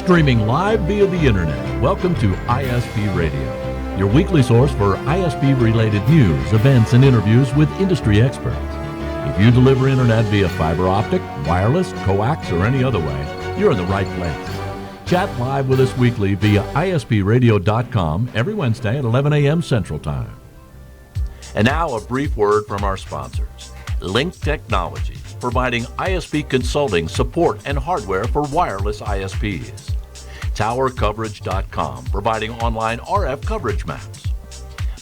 Streaming live via the internet. Welcome to ISP Radio, your weekly source for ISP-related news, events, and interviews with industry experts. If you deliver internet via fiber optic, wireless, coax, or any other way, you're in the right place. Chat live with us weekly via ispradio.com every Wednesday at 11 a.m. Central Time. And now a brief word from our sponsors. Link Technologies, providing ISP consulting, support, and hardware for wireless ISPs. TowerCoverage.com, providing online RF coverage maps.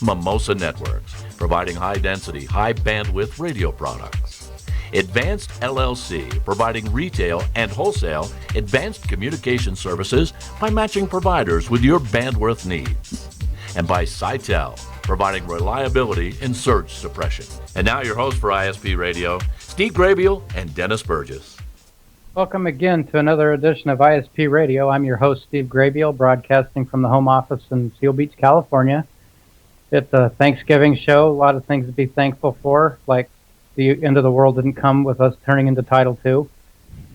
Mimosa Networks, providing high-density, high-bandwidth radio products. Advanced LLC, providing retail and wholesale advanced communication services by matching providers with your bandwidth needs. And by Sitel, providing reliability in surge suppression. And now your host for ISP Radio, Steve Grabiel and Dennis Burgess. Welcome again to another edition of ISP Radio. I'm your host, Steve Grabiel, broadcasting from the home office in Seal Beach, California. It's a Thanksgiving show, a lot of things to be thankful for, like the end of the world didn't come with us turning into Title II.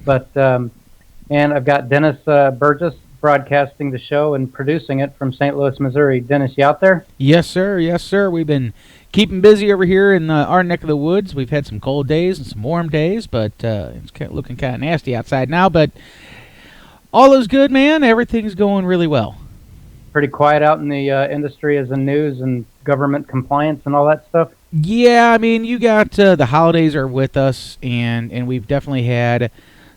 And I've got Dennis Burgess broadcasting the show and producing it from St. Louis, Missouri. Dennis, you out there? Yes, sir. Yes, sir. We've been keeping busy over here in our neck of the woods. We've had some cold days and some warm days, but it's looking kind of nasty outside now. But all is good, man. Everything's going really well. Pretty quiet out in the industry as in news and government compliance and all that stuff? Yeah, I mean, you got the holidays are with us, and we've definitely had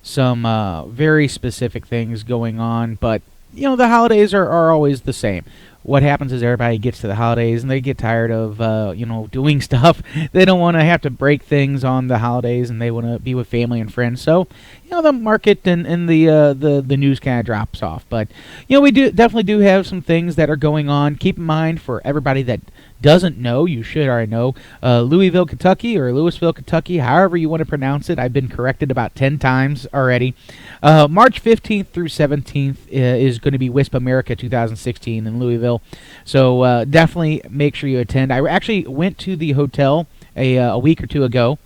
some very specific things going on, but you know the holidays are always the same. What happens is everybody gets to the holidays and they get tired of doing stuff. They don't want to have to break things on the holidays, and they want to be with family and friends. So the market and the news kind of drops off. But we definitely do have some things that are going on. Keep in mind, for everybody that doesn't know, you should already know, Louisville, Kentucky, or Louisville, Kentucky, however you want to pronounce it. I've been corrected about 10 times already. March 15th through 17th is going to be WISP America 2016 in Louisville. So definitely make sure you attend. I actually went to the hotel a week or two ago.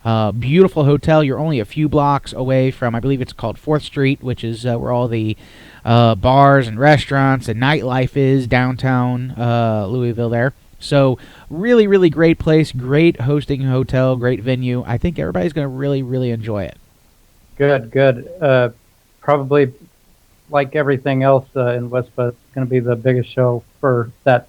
Beautiful hotel. You're only a few blocks away from, I believe it's called 4th Street, which is where all the bars and restaurants and nightlife is, downtown Louisville there. So really, really great place, great hosting hotel, great venue. I think everybody's going to really, really enjoy it. Good. Probably like everything else in WISPA, it's going to be the biggest show for that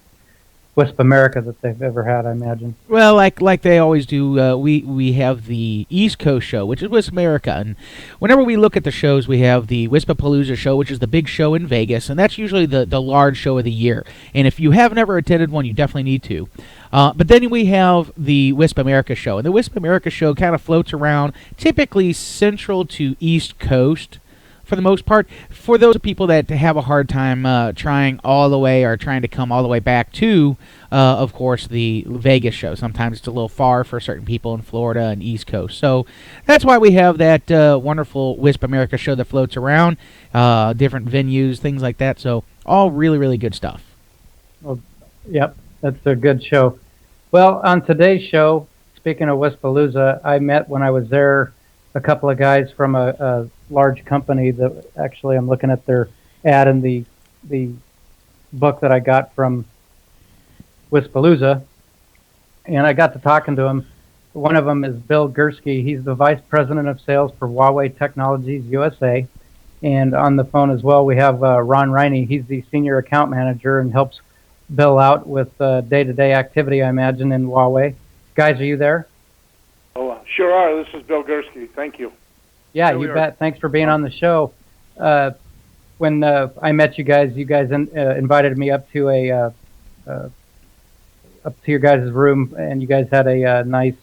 WISP America that they've ever had, I imagine. Well, like they always do, we have the East Coast show, which is WISP America, and whenever we look at the shows, we have the WISPapalooza show, which is the big show in Vegas, and that's usually the large show of the year. And if you have never attended one, you definitely need to. But then we have the WISP America show, and the WISP America show kind of floats around, typically central to East Coast, for the most part, for those people that have a hard time trying all the way or trying to come all the way back to, of course, the Vegas show. Sometimes it's a little far for certain people in Florida and East Coast. So that's why we have that wonderful WISP America show that floats around, different venues, things like that. So all really, really good stuff. Well, yep, that's a good show. Well, on today's show, speaking of WISPalooza, I met when I was there a couple of guys from a large company that actually I'm looking at their ad in the book that I got from WISPalooza, and I got to talking to him. One of them is Bill Gerski. He's the Vice President of Sales for Huawei Technologies USA. And on the phone as well, we have Ron Riney. He's the Senior Account Manager and helps Bill out with day-to-day activity, I imagine, in Huawei. Guys, are you there? Oh, sure are. This is Bill Gerski. Thank you. Yeah, you bet. Thanks for being on the show. When I met you guys invited me up to your guys' room, and you guys had a nice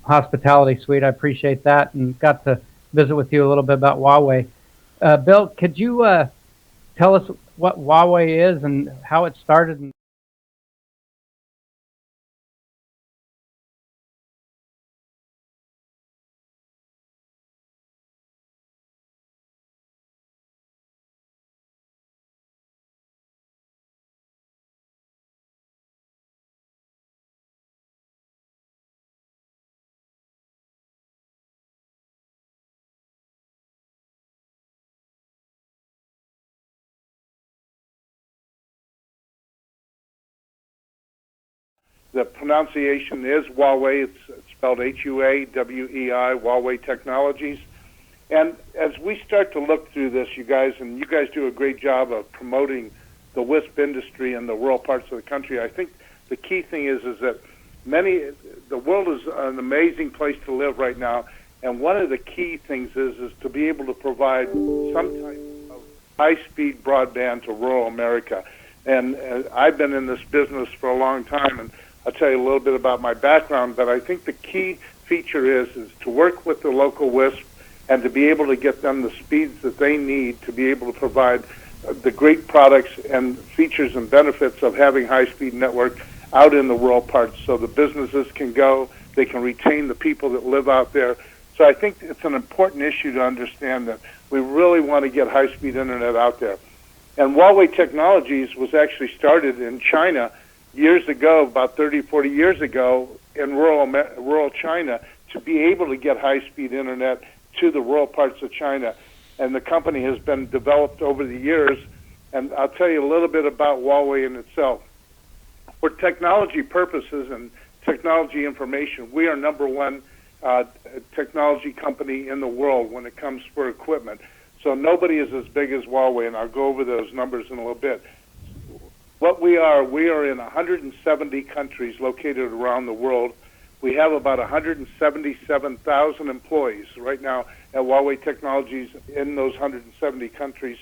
hospitality suite. I appreciate that, and got to visit with you a little bit about Huawei. Bill, could you tell us what Huawei is and how it started? The pronunciation is Huawei. It's spelled Huawei, Huawei Technologies. And as we start to look through this, you guys do a great job of promoting the WISP industry in the rural parts of the country. I think the key thing is that the world is an amazing place to live right now, and one of the key things is to be able to provide some type of high-speed broadband to rural America. And I've been in this business for a long time, and I'll tell you a little bit about my background, but I think the key feature is to work with the local WISP and to be able to get them the speeds that they need to be able to provide the great products and features and benefits of having high-speed network out in the rural parts so the businesses can go, they can retain the people that live out there. So I think it's an important issue to understand that we really want to get high-speed internet out there. And Huawei Technologies was actually started in China years ago, about 30, 40 years ago, in rural China, to be able to get high-speed internet to the rural parts of China. And the company has been developed over the years. And I'll tell you a little bit about Huawei in itself. For technology purposes and technology information, we are number one technology company in the world when it comes for equipment. So nobody is as big as Huawei, and I'll go over those numbers in a little bit. What we are in 170 countries located around the world. We have about 177,000 employees right now at Huawei Technologies in those 170 countries.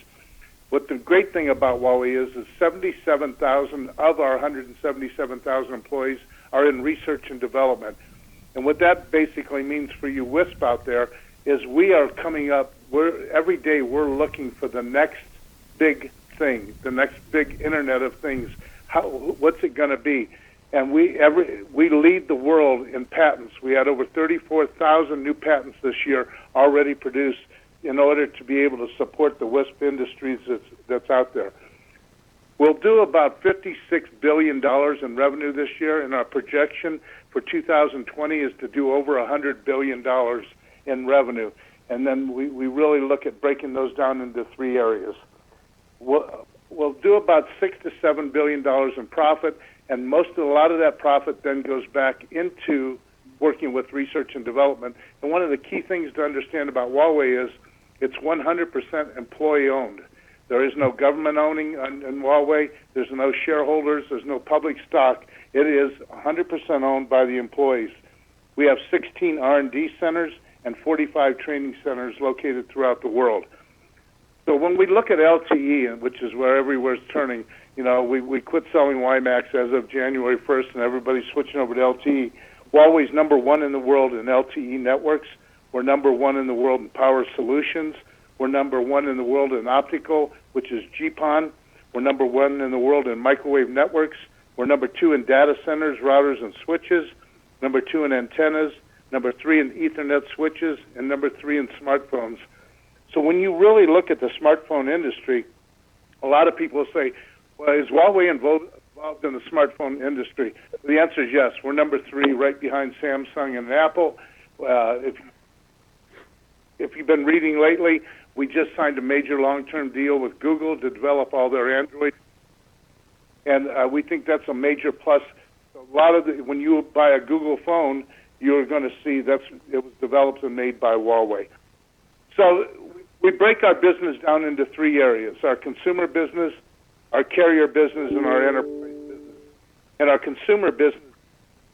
What the great thing about Huawei is 77,000 of our 177,000 employees are in research and development. And what that basically means for you WISP out there is we are coming up, every day we're looking for the next big thing, the next big Internet of Things. What's it going to be? And we lead the world in patents. We had over 34,000 new patents this year already produced in order to be able to support the WISP industries that's out there. We'll do about $56 billion in revenue this year, and our projection for 2020 is to do over $100 billion in revenue. And then we really look at breaking those down into three areas. We'll do about $6 to $7 billion in profit, and a lot of that profit then goes back into working with research and development. And one of the key things to understand about Huawei is it's 100% employee-owned. There is no government owning in Huawei. There's no shareholders. There's no public stock. It is 100% owned by the employees. We have 16 R&D centers and 45 training centers located throughout the world. So when we look at LTE, which is where everywhere's turning, we quit selling WiMAX as of January 1st, and everybody's switching over to LTE. Huawei's number one in the world in LTE networks. We're number one in the world in power solutions. We're number one in the world in optical, which is GPON. We're number one in the world in microwave networks. We're number two in data centers, routers, and switches. Number two in antennas. Number three in Ethernet switches. And number three in smartphones. So when you really look at the smartphone industry, a lot of people say, well, is Huawei involved in the smartphone industry? The answer is yes. We're number three, right behind Samsung and Apple. If you've been reading lately, we just signed a major long-term deal with Google to develop all their Android, and we think that's a major plus. A lot of when you buy a Google phone, you're going to see it was developed and made by Huawei. So we break our business down into three areas: our consumer business, our carrier business, and our enterprise business. And our consumer business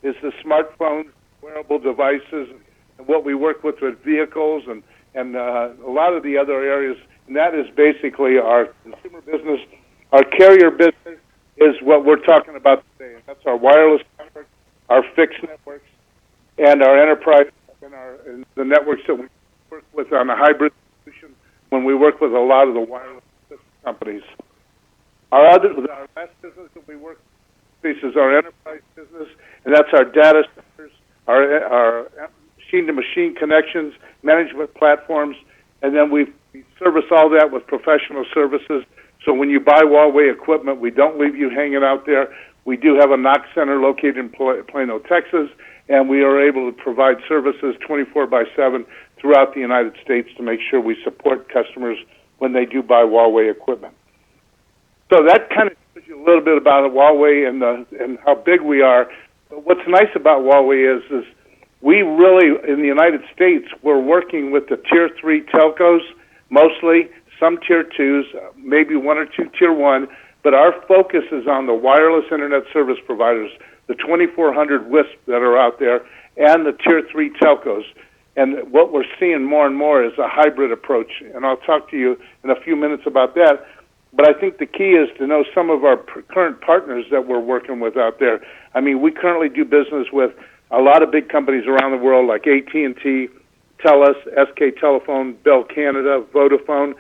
is the smartphones, wearable devices, and what we work with vehicles and a lot of the other areas. And that is basically our consumer business. Our carrier business is what we're talking about today. And that's our wireless network, our fixed networks, and our enterprise and the networks that we work with on a hybrid solution when we work with a lot of the wireless companies. Our last business that we work with is our enterprise business, and that's our data centers, our machine-to-machine connections, management platforms, and then we service all that with professional services. So when you buy Huawei equipment, we don't leave you hanging out there. We do have a NOC center located in Plano, Texas, and we are able to provide services 24/7 throughout the United States to make sure we support customers when they do buy Huawei equipment. So that kind of tells you a little bit about Huawei and how big we are. But what's nice about Huawei is we really, in the United States, we're working with the Tier 3 telcos, mostly, some Tier 2s, maybe one or two Tier 1, but our focus is on the wireless Internet service providers, the 2,400 WISP that are out there, and the Tier 3 telcos. And what we're seeing more and more is a hybrid approach, and I'll talk to you in a few minutes about that. But I think the key is to know some of our current partners that we're working with out there. I mean, we currently do business with a lot of big companies around the world like AT&T, TELUS, SK Telephone, Bell Canada, Vodafone.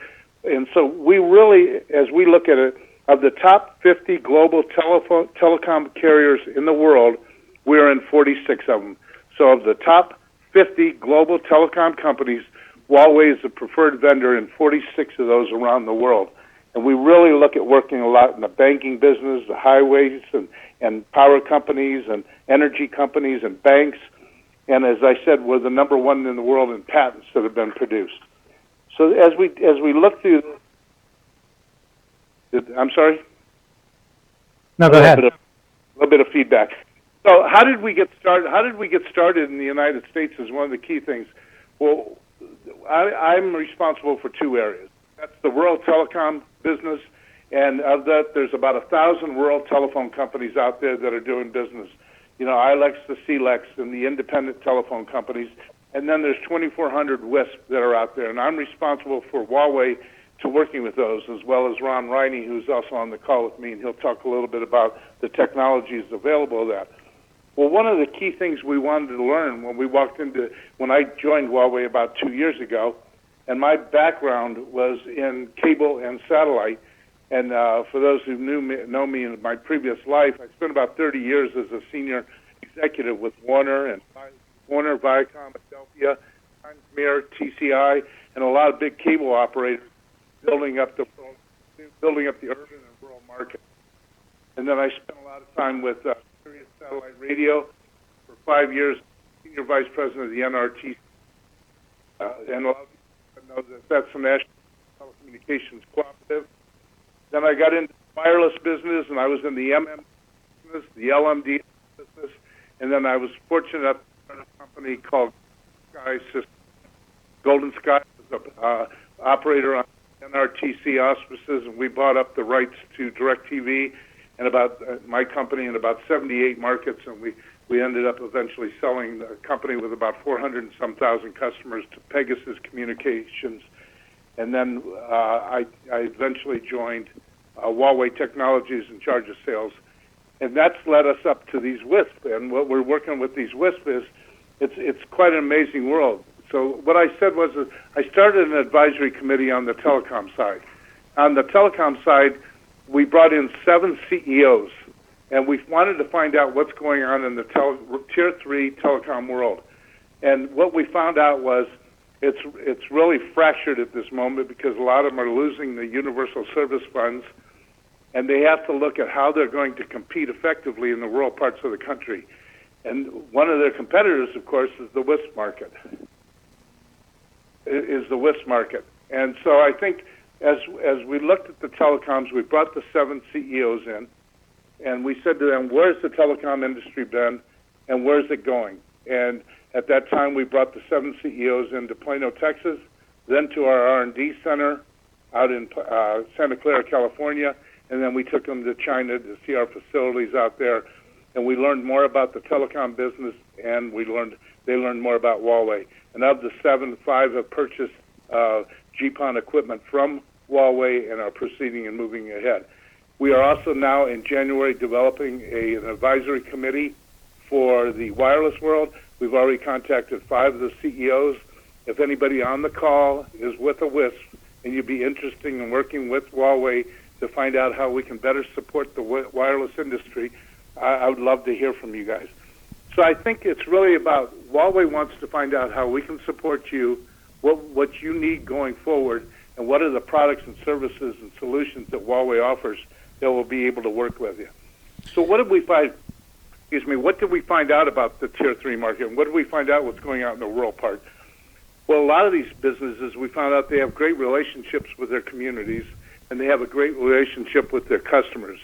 And so we really, as we look at it, of the top 50 global telecom carriers in the world, we're in 46 of them. So of the top 50 global telecom companies, Huawei is the preferred vendor in 46 of those around the world. And we really look at working a lot in the banking business, the highways and power companies and energy companies and banks. And as I said, we're the number one in the world in patents that have been produced. So as we look through, I'm sorry? No, go ahead. A little bit of feedback. So how did we get started? How did we get started in the United States is one of the key things. Well, I'm responsible for two areas. That's the rural telecom business, and of that, there's about 1,000 rural telephone companies out there that are doing business. You know, ILEX, the CLEX, and the independent telephone companies. And then there's 2,400 WISP that are out there, and I'm responsible for Huawei to working with those, as well as Ron Riney, who's also on the call with me, and he'll talk a little bit about the technologies available to that. Well, one of the key things we wanted to learn when I joined Huawei about 2 years ago, and my background was in cable and satellite, and for those who know me in my previous life, I spent about 30 years as a senior executive with Warner, Viacom, Adelphia, Mirror, TCI, and a lot of big cable operators building up the urban and rural market. And then I spent a lot of time with Sirius Satellite Radio for 5 years, senior vice president of the NRT, and a lot of people know that that's the National Telecommunications Cooperative. Then I got into the wireless business, and I was in the MM business, the LMD business, and then I was fortunate enough to start a company called Sky Systems. Golden Sky was an operator on NRTC auspices, and we bought up the rights to DirecTV and about my company in about 78 markets, and we ended up eventually selling the company with about 400 and some thousand customers to Pegasus Communications. And then I eventually joined Huawei Technologies in charge of sales. And that's led us up to these WISP. And what we're working with these WISP is it's quite an amazing world. So what I said was I started an advisory committee on the telecom side. On the telecom side, we brought in 7 CEOs, and we wanted to find out what's going on in the Tier 3 telecom world. And what we found out was it's really fractured at this moment because a lot of them are losing the universal service funds, and they have to look at how they're going to compete effectively in the rural parts of the country. And one of their competitors, of course, is the WISP market. And so I think as we looked at the telecoms, we brought the 7 CEOs in, and we said to them, where's the telecom industry been, and where's it going? And at that time, we brought the 7 CEOs into Plano, Texas, then to our R&D center out in Santa Clara, California, and then we took them to China to see our facilities out there, and we learned more about the telecom business, and they learned more about Huawei. And of the 7, 5 have purchased GPON equipment from Huawei and are proceeding and moving ahead. We are also now in January developing an advisory committee for the wireless world. We've already contacted 5 of the CEOs. If anybody on the call is with a WISP and you'd be interested in working with Huawei to find out how we can better support the wireless industry, I would love to hear from you guys. So I think it's really about Huawei wants to find out how we can support you, what you need going forward, and what are the products and services and solutions that Huawei offers that will be able to work with you. So what did we find? What did we find out about the Tier 3 market, and what did we find out what's going on in the rural part? Well, a lot of these businesses, we found out they have great relationships with their communities, and they have a great relationship with their customers.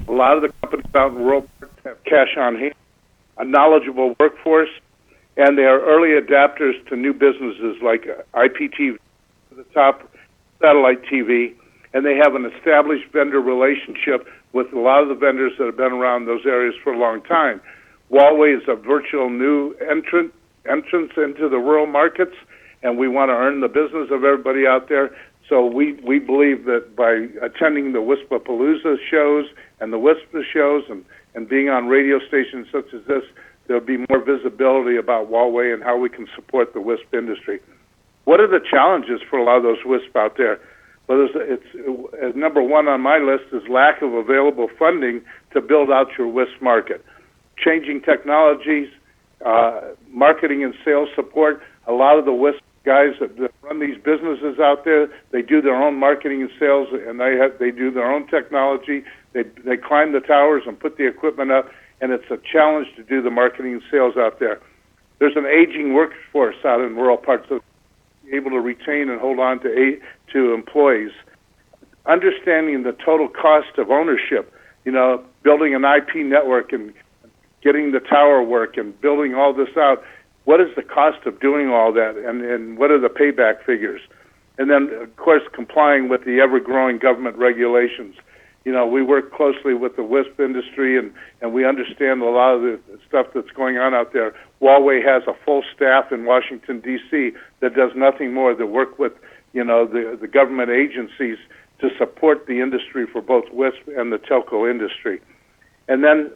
A lot of the companies out in rural parts have cash on hand, a knowledgeable workforce, and they are early adapters to new businesses like IPTV, the top satellite TV, and they have an established vendor relationship with a lot of the vendors that have been around those areas for a long time. Huawei is a virtual new entrance into the rural markets, and we want to earn the business of everybody out there. So we believe that by attending the WISPAPalooza shows and the WISPA shows and being on radio stations such as this, there'll be more visibility about Huawei and how we can support the WISP industry. What are the challenges for a lot of those WISP out there? Well, it's number one on my list is lack of available funding to build out your WISP market. Changing technologies, marketing and sales support. A lot of the WISP guys that run these businesses out there, they do their own marketing and sales, and they do their own technology. They climb the towers and put the equipment up, and it's a challenge to do the marketing and sales out there. There's an aging workforce out in rural parts of able to retain and hold on to employees. Understanding the total cost of ownership, building an IP network and getting the tower work and building all this out. What is the cost of doing all that, and what are the payback figures? And then, of course, complying with the ever-growing government regulations. We work closely with the WISP industry, and we understand a lot of the stuff that's going on out there. Huawei has a full staff in Washington, D.C. that does nothing more than work with, the government agencies to support the industry for both WISP and the telco industry. And then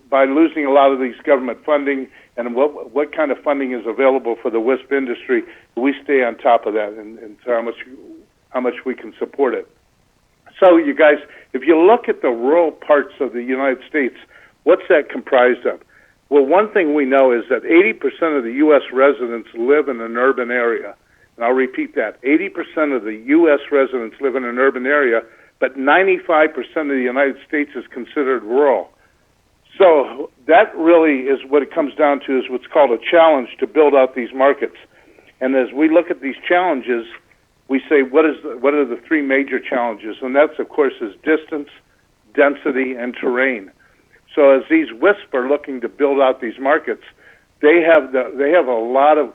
by losing a lot of these government funding and what kind of funding is available for the WISP industry, we stay on top of that and how much we can support it. So, you guys, if you look at the rural parts of the United States, what's that comprised of? Well, one thing we know is that 80% of the U.S. residents live in an urban area. And I'll repeat that. 80% of the U.S. residents live in an urban area, but 95% of the United States is considered rural. So that really is what it comes down to, is what's called a challenge to build out these markets. And as we look at these challenges, we say, what are the three major challenges? And that's, of course, is distance, density, and terrain. So as these WISP are looking to build out these markets, they have a lot of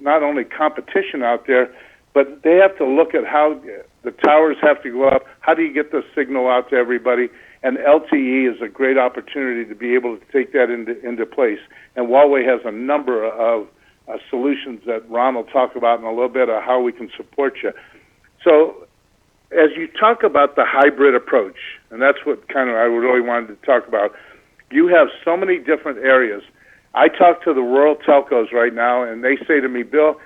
not only competition out there, but they have to look at how the towers have to go up. How do you get the signal out to everybody? And LTE is a great opportunity to be able to take that into place. And Huawei has a number of solutions that Ron will talk about in a little bit of how we can support you. So as you talk about the hybrid approach, and that's what kind of I really wanted to talk about, you have so many different areas. I talk to the rural telcos right now, and they say to me, Bill,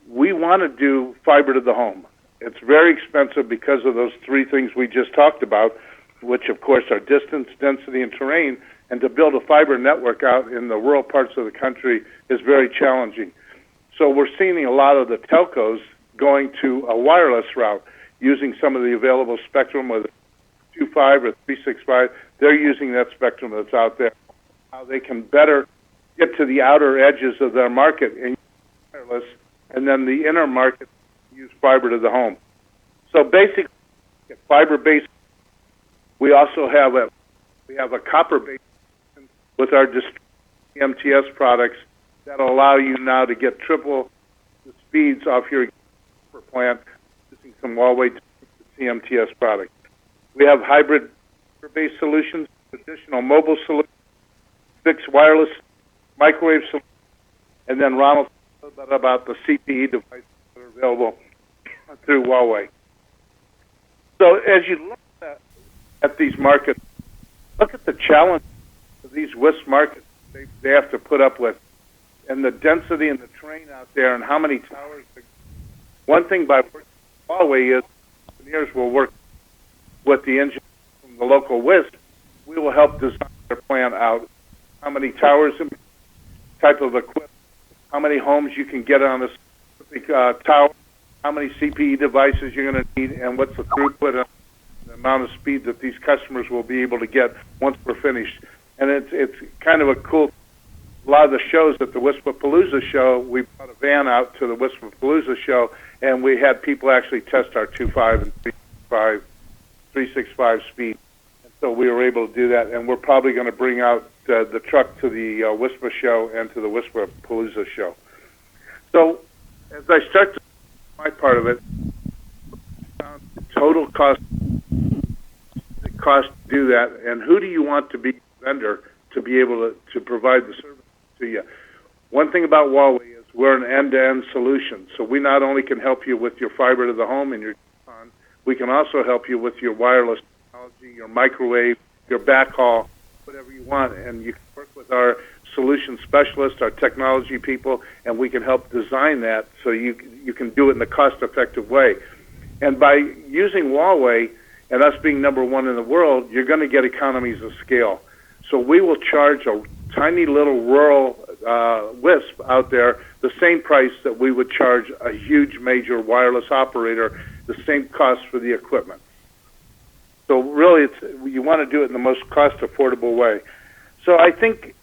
we want to do fiber to the home. It's very expensive because of those three things we just talked about, which, of course, are distance, density, and terrain. And to build a fiber network out in the rural parts of the country is very challenging. So we're seeing a lot of the telcos going to a wireless route, using some of the available spectrum, whether 2.5 or 3.65. They're using that spectrum that's out there. How they can better get to the outer edges of their market and use wireless, and then the inner market use fiber to the home. So basically, fiber-based. We also have a copper-based with our MTS products that allow you now to get triple the speeds off your copper plant using some Huawei CMTS products. We have hybrid-based solutions, additional mobile solutions, fixed wireless, microwave solutions, and then Ronald talked a little bit about the CPE devices that are available through Huawei. So as you look at these markets, look at the challenge of these WISP markets they have to put up with, and the density and the terrain out there, and how many towers. One thing by working with Huawei is engineers will work with the engineers from the local WISP. We will help design their plan out. How many towers, type of equipment, how many homes you can get on a specific tower, how many CPE devices you're going to need, and what's the throughput and the amount of speed that these customers will be able to get once we're finished. And it's kind of a cool. A lot of the shows at the WISPAPalooza show, we brought a van out to the WISPAPalooza show, and we had people actually test our 2.5 and 3.65 speed. And So we were able to do that, and we're probably going to bring out the truck to the WISPA show and to the WISPA Palooza show. So as I start to my part of it, total cost, the cost to do that, and who do you want to be a vendor to be able to provide the service to you? One thing about Huawei is we're an end-to-end solution. So we not only can help you with your fiber to the home and your phone, we can also help you with your wireless technology, your microwave, your backhaul, whatever you want. And you can work with our solution specialists, our technology people, and we can help design that so you can do it in a cost-effective way. And by using Huawei and us being number one in the world, you're going to get economies of scale. So we will charge a tiny little rural WISP out there the same price that we would charge a huge major wireless operator, the same cost for the equipment. So really, you want to do it in the most cost-affordable way. So I think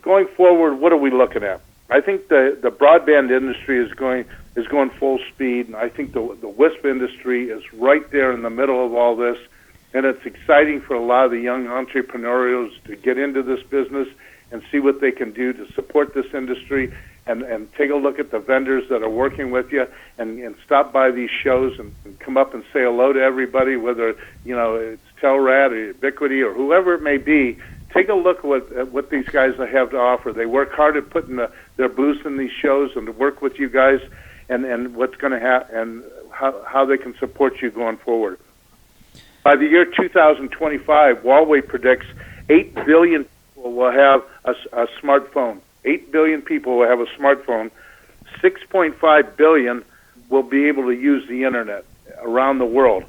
going forward, what are we looking at? I think the broadband industry is going full speed, and I think the WISP industry is right there in the middle of all this, and it's exciting for a lot of the young entrepreneurs to get into this business and see what they can do to support this industry, and take a look at the vendors that are working with you, and stop by these shows and come up and say hello to everybody, whether it's Telrad or Ubiquity or whoever it may be. Take a look at what these guys have to offer. They work hard at putting their booths in these shows and to work with you guys, and what's going to happen and how they can support you going forward. By the year 2025, Huawei predicts 8 billion people will have a smartphone. 8 billion people will have a smartphone. 6.5 billion will be able to use the internet around the world.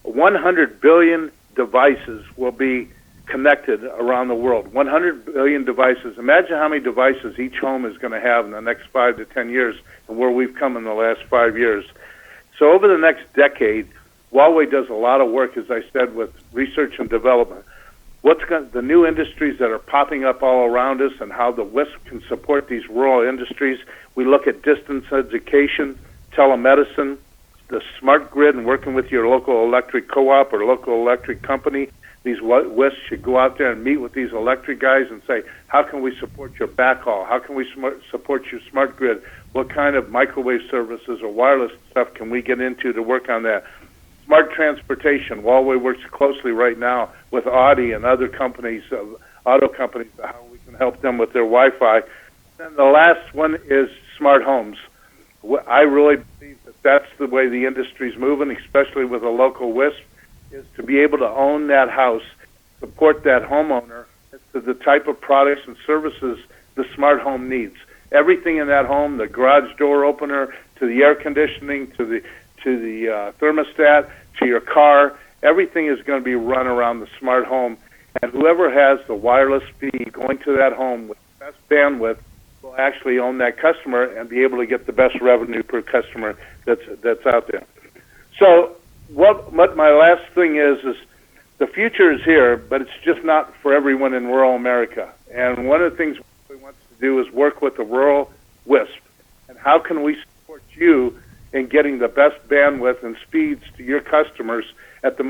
100 billion devices will be connected around the world. 100 billion devices. Imagine how many devices each home is going to have in the next 5 to 10 years, and where we've come in the last 5 years. So over the next decade, Huawei does a lot of work, as I said, with research and development. The new industries that are popping up all around us, and how the WISP can support these rural industries. We look at distance education, telemedicine, the smart grid, and working with your local electric co-op or local electric company. These WISPs should go out there and meet with these electric guys and say, how can we support your backhaul? How can we support your smart grid? What kind of microwave services or wireless stuff can we get into to work on that? Smart transportation. Huawei works closely right now with Audi and other companies, auto companies, how we can help them with their Wi-Fi. And the last one is smart homes. I really believe that that's the way the industry's moving, especially with a local WISP, is to be able to own that house, support that homeowner as to the type of products and services the smart home needs. Everything in that home, the garage door opener, to the air conditioning, to the thermostat, to your car, everything is going to be run around the smart home. And whoever has the wireless speed going to that home with the best bandwidth will actually own that customer and be able to get the best revenue per customer that's out there. So what my last thing is the future is here, but it's just not for everyone in rural America. And one of the things we want to do is work with the rural WISP. And how can we support you in getting the best bandwidth and speeds to your customers at the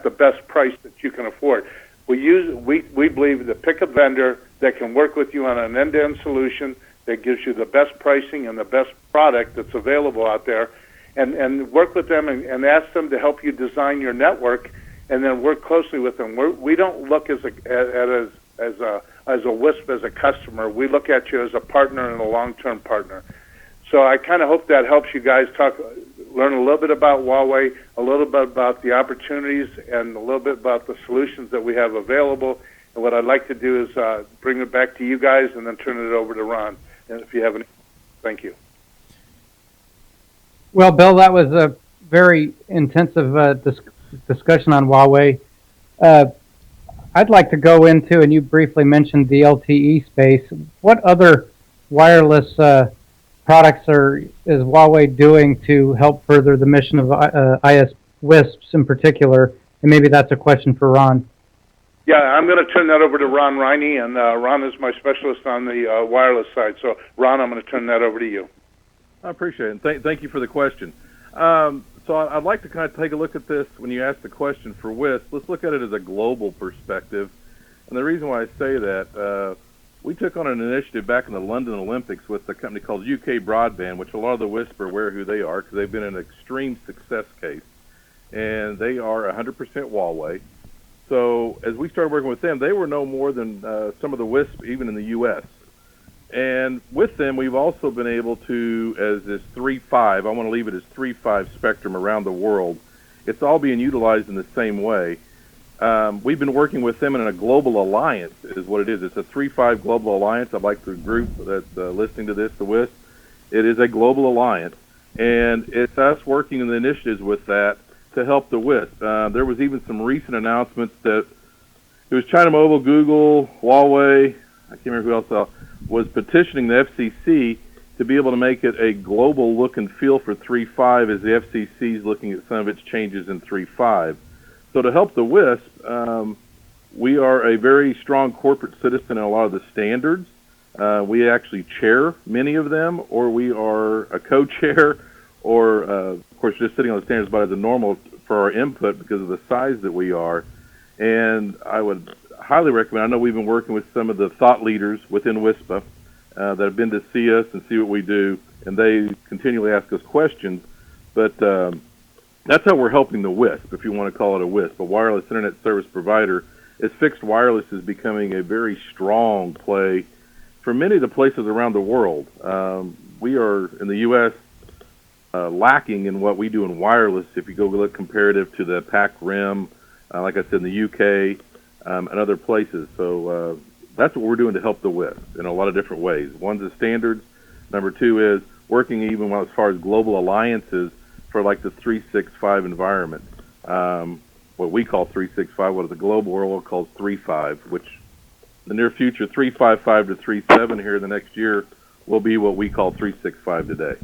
best price that you can afford? We believe to pick a vendor that can work with you on an end-to-end solution that gives you the best pricing and the best product that's available out there, and work with them and ask them to help you design your network, and then work closely with them. We don't look as a WISP as a customer. We look at you as a partner and a long-term partner. So I kind of hope that helps you guys learn a little bit about Huawei, a little bit about the opportunities, and a little bit about the solutions that we have available. And what I'd like to do is bring it back to you guys and then turn it over to Ron. And if you have any, thank you. Well, Bill, that was a very intensive discussion on Huawei. I'd like to go into, and you briefly mentioned the LTE space. What other wireless products is Huawei doing to help further the mission of WISPs in particular? And maybe that's a question for Ron. Yeah, I'm going to turn that over to Ron Riney, and Ron is my specialist on the wireless side. So, Ron, I'm going to turn that over to you. I appreciate it. Thank you for the question. So I'd like to kind of take a look at this when you ask the question for WISP. Let's look at it as a global perspective. And the reason why I say that, we took on an initiative back in the London Olympics with a company called UK Broadband, which a lot of the WISP are aware who they are because they've been an extreme success case. And they are 100% Huawei. So as we started working with them, they were no more than some of the WISP even in the U.S. And with them, we've also been able to, as this 3.5, I want to leave it as 3.5 spectrum around the world. It's all being utilized in the same way. We've been working with them in a global alliance is what it is. It's a 3.5 global alliance. I'd like the group that's listening to this, the WISP. It is a global alliance, and it's us working in the initiatives with that to help the WISP. There was even some recent announcements that it was China Mobile, Google, Huawei, I can't remember who else was petitioning the FCC to be able to make it a global look and feel for 3.5 as the FCC is looking at some of its changes in 3.5. So to help the WISP, we are a very strong corporate citizen in a lot of the standards. We actually chair many of them, or we are a co-chair, or of course just sitting on the standards body as a normal for our input because of the size that we are. And I would highly recommend, I know we've been working with some of the thought leaders within WISPA that have been to see us and see what we do, and they continually ask us questions. But that's how we're helping the WISP, if you want to call it a WISP, a wireless internet service provider. As fixed wireless is becoming a very strong play for many of the places around the world. We are, in the U.S., lacking in what we do in wireless if you go look comparative to the PAC RIM, like I said, in the UK and other places. So that's what we're doing to help the WISP in a lot of different ways. One's the standards. Number two is working even as far as global alliances for like the 365 environment. What we call 365, what the global world calls 3.5, which in the near future, 3.55 to 3.7 here in the next year will be what we call 3.65 today.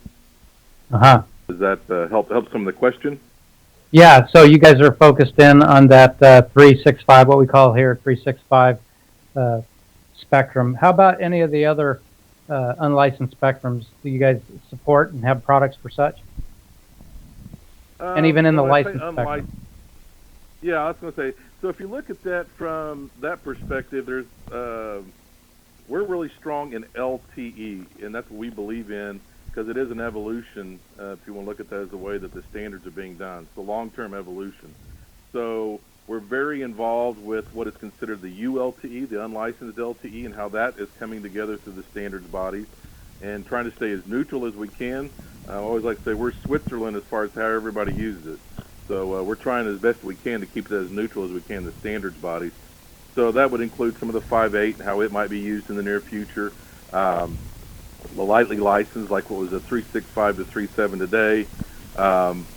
Uh-huh. Does that help some of the question? Yeah, so you guys are focused in on that 3.65, what we call here 3.65 spectrum. How about any of the other unlicensed spectrums? Do you guys support and have products for such? And even in the licensed spectrum? Yeah, I was going to say, so if you look at that from that perspective, there's we're really strong in LTE, and that's what we believe in, because it is an evolution, if you want to look at that as the way that the standards are being done. It's a long-term evolution. So we're very involved with what is considered the ULTE, the unlicensed LTE, and how that is coming together through the standards bodies, and trying to stay as neutral as we can. I always like to say we're Switzerland as far as how everybody uses it. So we're trying as best we can to keep it as neutral as we can, the standards bodies. So that would include some of the 5.8 and how it might be used in the near future. The lightly licensed, like what was a 3.65 to 3.7 today.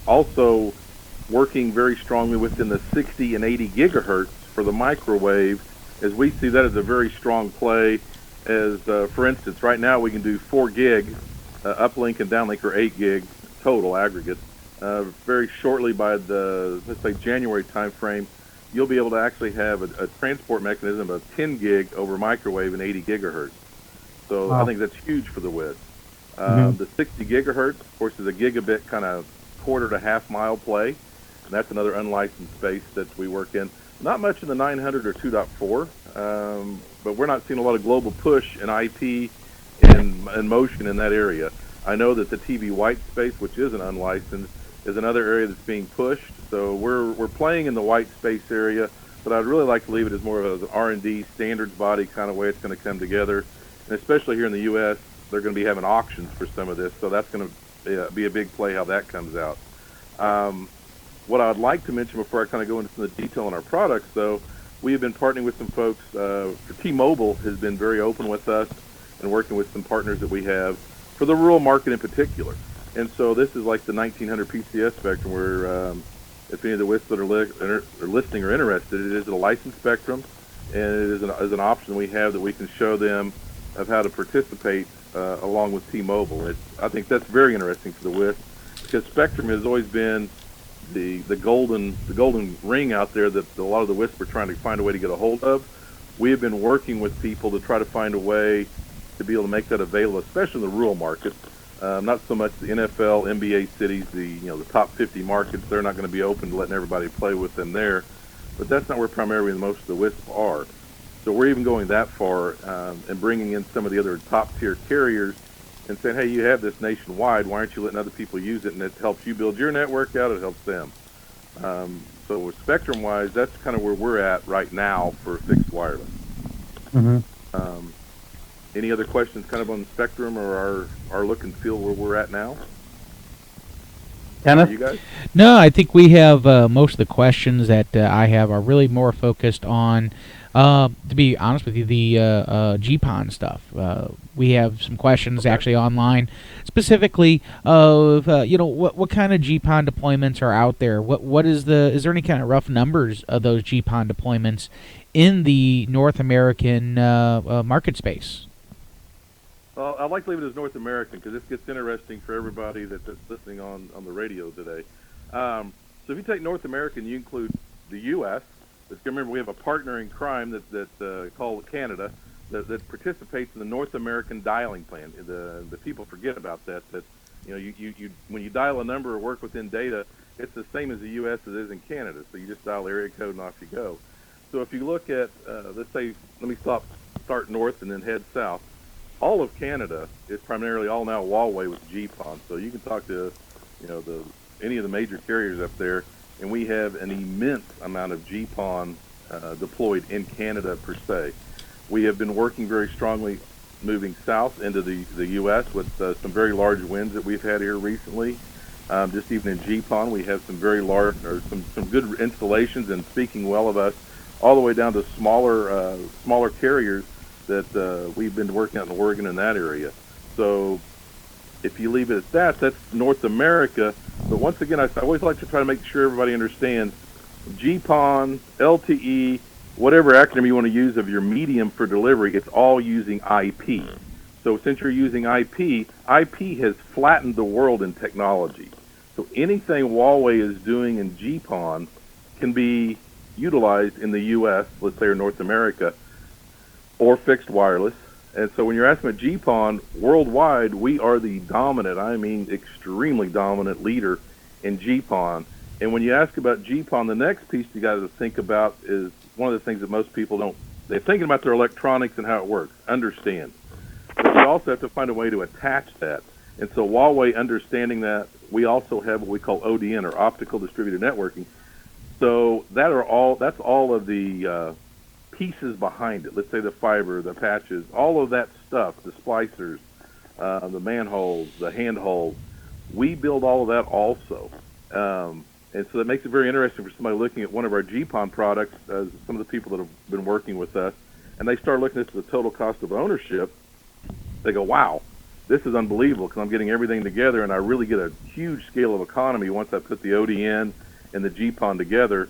Also working very strongly within the 60 and 80 gigahertz for the microwave, as we see that as a very strong play. As for instance, right now we can do 4 gig uplink and downlink, or 8 gig total aggregate. Very shortly, by the, let's say, January timeframe, you'll be able to actually have a transport mechanism of 10 gig over microwave and 80 gigahertz. So wow. I think that's huge for the WISP. The 60 gigahertz, of course, is a gigabit kind of quarter to half mile play, and that's another unlicensed space that we work in. Not much in the 900 or 2.4, but we're not seeing a lot of global push in IP and motion in that area. I know that the TV white space, which is an unlicensed, is another area that's being pushed. So we're playing in the white space area, but I'd really like to leave it as more of an R&D standards body kind of way it's going to come together. And especially here in the U.S., they're going to be having auctions for some of this, so that's going to be a big play how that comes out. What I'd like to mention before I kind of go into some of the detail on our products, though, we have been partnering with some folks. For T-Mobile has been very open with us and working with some partners that we have for the rural market in particular. And so this is like the 1900 PCS spectrum where if any of the WISPs that are listening or interested, it is a licensed spectrum, and it is an option we have that we can show them of how to participate along with T-Mobile. I think that's very interesting for the WISP, because spectrum has always been the golden ring out there that a lot of the WISP are trying to find a way to get a hold of. We have been working with people to try to find a way to be able to make that available, especially in the rural markets. Not so much the NFL, NBA cities, the top 50 markets. They're not going to be open to letting everybody play with them there. But that's not where primarily most of the WISP are. So we're even going that far and bringing in some of the other top-tier carriers and saying, hey, you have this nationwide. Why aren't you letting other people use it? And it helps you build your network out. It helps them. So with spectrum-wise, that's kind of where we're at right now for fixed wireless. Mm-hmm. Any other questions kind of on the spectrum or our look and feel where we're at now? Kenneth? You guys? No, I think we have most of the questions that I have are really more focused on, to be honest with you, the GPON stuff. We have some questions actually online, specifically of what kind of GPON deployments are out there. Is there any kind of rough numbers of those GPON deployments in the North American market space? Well, I'd like to leave it as North American because this gets interesting for everybody that's listening on the radio today. So if you take North American, you include the U.S. Remember, we have a partner in crime that called Canada that participates in the North American dialing plan. The people forget about that. That you when you dial a number or work within data, it's the same as the U.S. as it is in Canada. So you just dial area code and off you go. So if you look at let's say, let me start north and then head south. All of Canada is primarily all now Huawei with GPON. So you can talk to, any of the major carriers up there, and we have an immense amount of GPON deployed in Canada per se. We have been working very strongly moving south into the U.S. with some very large wins that we've had here recently. Just even in GPON, we have some very large or some good installations and speaking well of us, all the way down to smaller carriers that we've been working out in Oregon in that area. So if you leave it at that, that's North America. But once again, I always like to try to make sure everybody understands GPON, LTE, whatever acronym you want to use of your medium for delivery, it's all using IP. So since you're using IP has flattened the world in technology. So anything Huawei is doing in GPON can be utilized in the U.S., let's say, or North America, or fixed wireless. And so when you're asking about GPON, worldwide, we are the dominant, extremely dominant leader in GPON. And when you ask about GPON, the next piece you got to think about is one of the things that most people don't. They're thinking about their electronics and how it works. Understand. But you also have to find a way to attach that. And so Huawei, understanding that, we also have what we call ODN, or optical distributed networking. So that's all of the pieces behind it. Let's say the fiber, the patches, all of that stuff, the splicers, the manholes, the handholds. We build all of that also. And so that makes it very interesting for somebody looking at one of our GPON products, some of the people that have been working with us, and they start looking at the total cost of ownership. They go, wow, this is unbelievable because I'm getting everything together, and I really get a huge scale of economy once I put the ODN and the GPON together.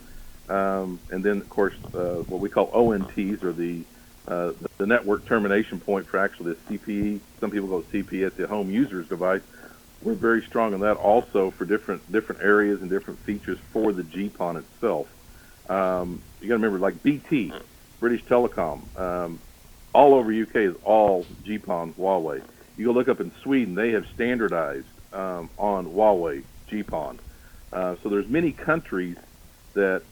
And then, of course, what we call ONTs, or the network termination point for actually the CPE. Some people go CPE at the home user's device. We're very strong on that also for different areas and different features for the GPON itself. You got to remember, like BT, British Telecom, all over UK is all GPON Huawei. You go look up in Sweden, they have standardized on Huawei GPON. So there's many countries that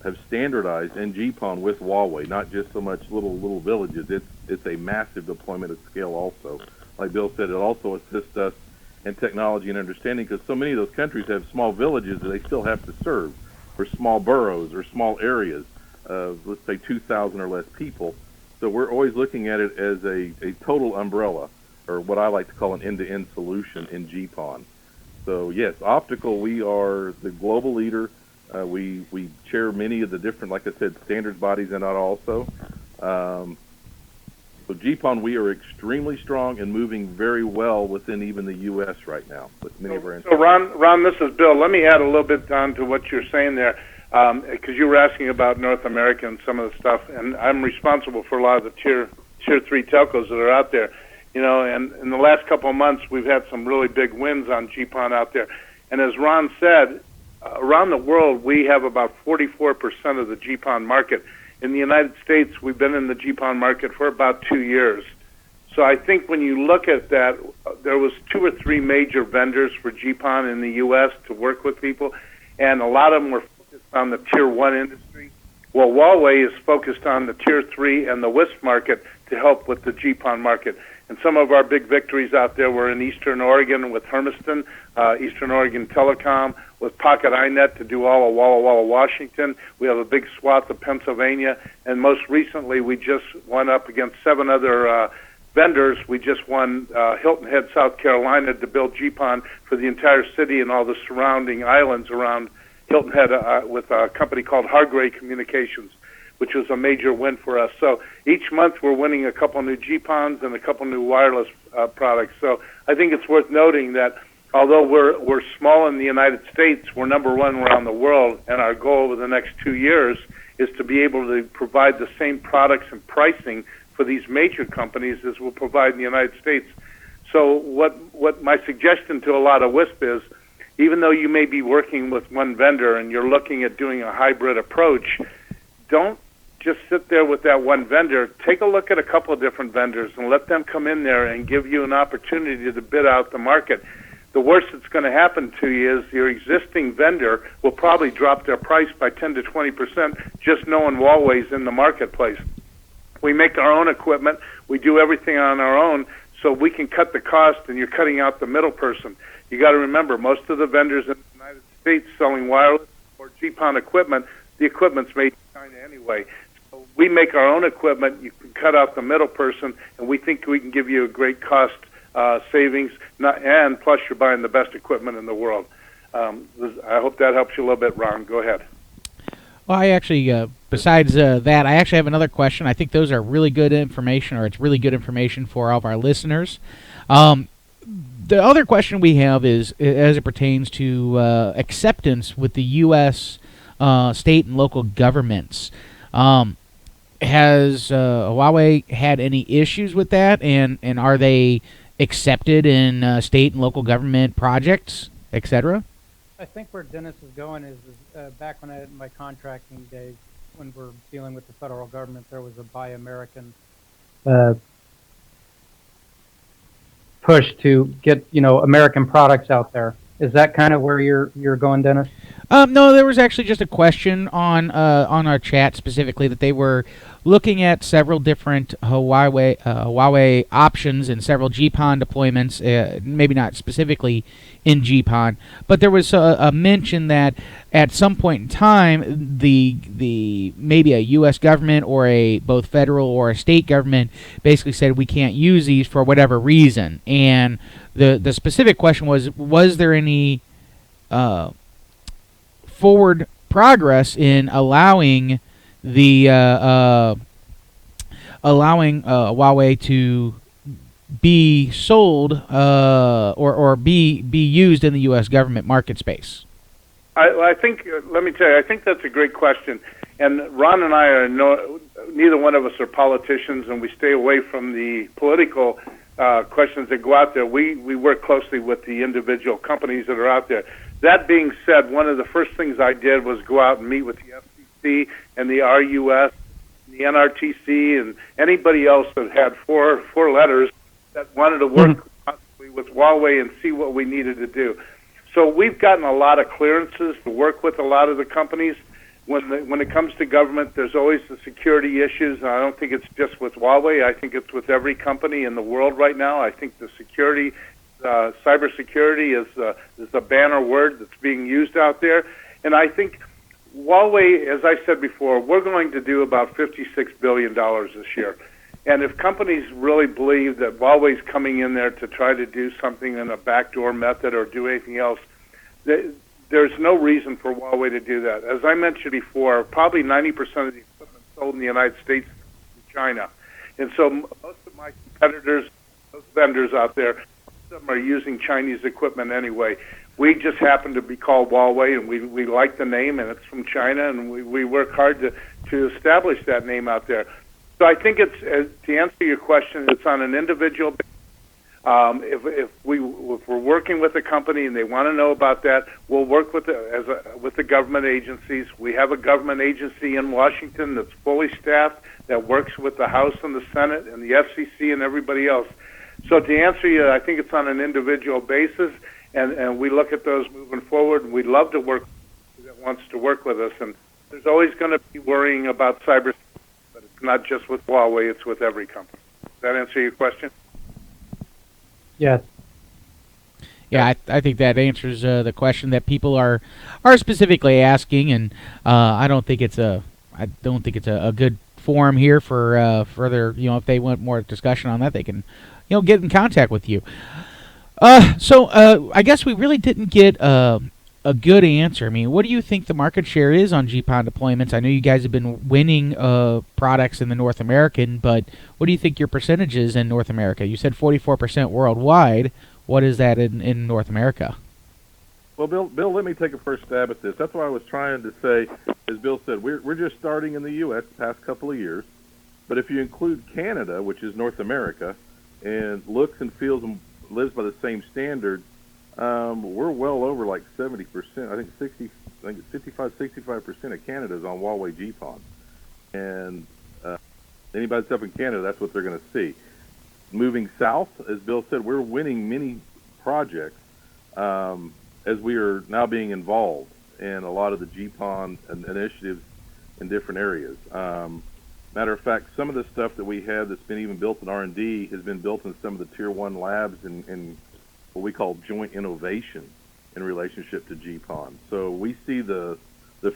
have standardized in GPON with Huawei, not just so much little villages. It's a massive deployment at scale also. Like Bill said, it also assists us in technology and understanding, because so many of those countries have small villages that they still have to serve, or small boroughs or small areas of, let's say, 2,000 or less people. So we're always looking at it as a total umbrella, or what I like to call an end-to-end solution in GPON. So yes, optical, we are the global leader. We chair many of the different, like I said, standards bodies in that also. So GPON, we are extremely strong and moving very well within even the U.S. right now with many of our. So Ron, this is Bill. Let me add a little bit on to what you're saying there, because you were asking about North America and some of the stuff, and I'm responsible for a lot of the tier 3 telcos that are out there. And in the last couple of months, we've had some really big wins on GPON out there. And as Ron said, around the world, we have about 44% of the GPON market. In the United States, we've been in the GPON market for about 2 years. So I think when you look at that, there was 2 or 3 major vendors for GPON in the U.S. to work with people, and a lot of them were focused on the Tier 1 industry. Well, Huawei is focused on the Tier 3 and the WISP market to help with the GPON market. And some of our big victories out there were in Eastern Oregon with Hermiston, Eastern Oregon Telecom, with Pocket iNet to do all of Walla Walla, Washington. We have a big swath of Pennsylvania. And most recently, we just went up against 7 other vendors. We just won Hilton Head, South Carolina, to build GPON for the entire city and all the surrounding islands around Hilton Head with a company called Hargray Communications, which was a major win for us. So each month we're winning a couple new GPONs and a couple new wireless products. So I think it's worth noting that although we're small in the United States, we're number 1 around the world, and our goal over the next 2 years is to be able to provide the same products and pricing for these major companies as we'll provide in the United States. So what my suggestion to a lot of WISP is, even though you may be working with one vendor and you're looking at doing a hybrid approach, don't just sit there with that one vendor. Take a look at a couple of different vendors and let them come in there and give you an opportunity to bid out the market. The worst that's going to happen to you is your existing vendor will probably drop their price by 10 to 20% just knowing Huawei's in the marketplace. We make our own equipment. We do everything on our own, so we can cut the cost, and you're cutting out the middle person. You got to remember, most of the vendors in the United States selling wireless or GPON equipment, the equipment's made in China anyway. So we make our own equipment. You can cut out the middle person, and we think we can give you a great cost savings, and plus you're buying the best equipment in the world. I hope that helps you a little bit, Ron. Go ahead. Well, I actually, besides that, I actually have another question. I think those are really good information, or it's really good information for all of our listeners. The other question we have is, as it pertains to acceptance with the U.S. State and local governments. Has Huawei had any issues with that, and are they accepted in state and local government projects, etc.? I think where Dennis is going is back when in my contracting days, when we're dealing with the federal government, there was a Buy American push to get American products out there. Is that kind of where you're going, Dennis? No, there was actually just a question on our chat specifically that they were looking at several different Huawei options and several GPON deployments, maybe not specifically in GPON, but there was a mention that at some point in time, the maybe a U.S. government or a both federal or a state government basically said we can't use these for whatever reason, and the specific question was there any forward progress in allowing the Huawei to be sold or be used in the U.S. government market space? I think, let me tell you, I think that's a great question. And Ron and I are neither one of us are politicians, and we stay away from the political questions that go out there. We work closely with the individual companies that are out there. That being said, one of the first things I did was go out and meet with the FCC and the RUS, and the NRTC, and anybody else that had four letters that wanted to work with Huawei and see what we needed to do. So we've gotten a lot of clearances to work with a lot of the companies. When it comes to government, there's always the security issues. And I don't think it's just with Huawei. I think it's with every company in the world right now. I think the security, cybersecurity is the banner word that's being used out there. And I think Huawei, as I said before, we're going to do about $56 billion this year. And if companies really believe that Huawei's coming in there to try to do something in a backdoor method or do anything else, there's no reason for Huawei to do that. As I mentioned before, probably 90% of the equipment sold in the United States is in China. And so most of my competitors, those vendors out there, most of them are using Chinese equipment anyway. We just happen to be called Huawei, and we like the name, and it's from China, and we work hard to establish that name out there. So I think it's, to answer your question, it's on an individual basis. If we're working with a company and they want to know about that, we'll work with the government agencies. We have a government agency in Washington that's fully staffed that works with the House and the Senate and the FCC and everybody else. So to answer you, I think it's on an individual basis, and we look at those moving forward, and we'd love to work with that wants to work with us. And there's always going to be worrying about cyber, but it's not just with Huawei, it's with every company. Does that answer your question? Yes. Yeah, I think that answers the question that people are specifically asking, and I don't think it's a good forum here for further. If they want more discussion on that, they can get in contact with you. So I guess we really didn't get a good answer. I mean, what do you think the market share is on GPON deployments? I know you guys have been winning products in the North American, but what do you think your percentage is in North America? You said 44% worldwide. What is that in North America? Well, Bill, let me take a first stab at this. That's what I was trying to say. As Bill said, we're just starting in the U.S. the past couple of years. But if you include Canada, which is North America, and looks and feels and lives by the same standard, we're well over like 70%. I think 65% of Canada is on Huawei GPON. And anybody that's up in Canada, that's what they're going to see. Moving south, as Bill said, we're winning many projects as we are now being involved in a lot of the GPON initiatives in different areas. Matter of fact, some of the stuff that we have that's been even built in R&D has been built in some of the Tier 1 labs in what we call joint innovation in relationship to GPON. So we see the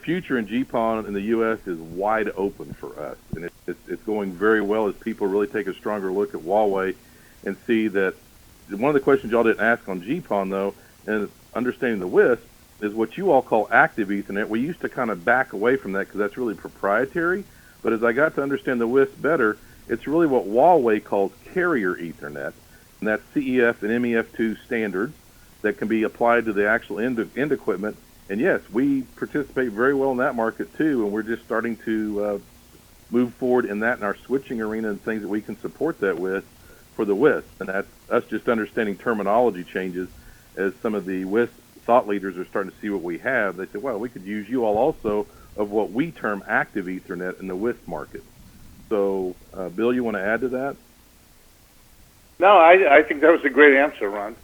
future in GPON in the U.S. is wide open for us, and it's going very well as people really take a stronger look at Huawei and see that. One of the questions y'all didn't ask on GPON, though, and understanding the WISP, is what you all call active Ethernet. We used to kind of back away from that because that's really proprietary, but as I got to understand the WISP better, it's really what Huawei calls carrier Ethernet, and that's CEF and MEF2 standards that can be applied to the actual end equipment. And yes, we participate very well in that market too, and we're just starting to move forward in that in our switching arena and things that we can support that with for the WISP. And that's us just understanding terminology changes as some of the WISP thought leaders are starting to see what we have. They say, well, we could use you all also of what we term active Ethernet in the WISP market. So, Bill, you want to add to that? No, I think that was a great answer, Ron.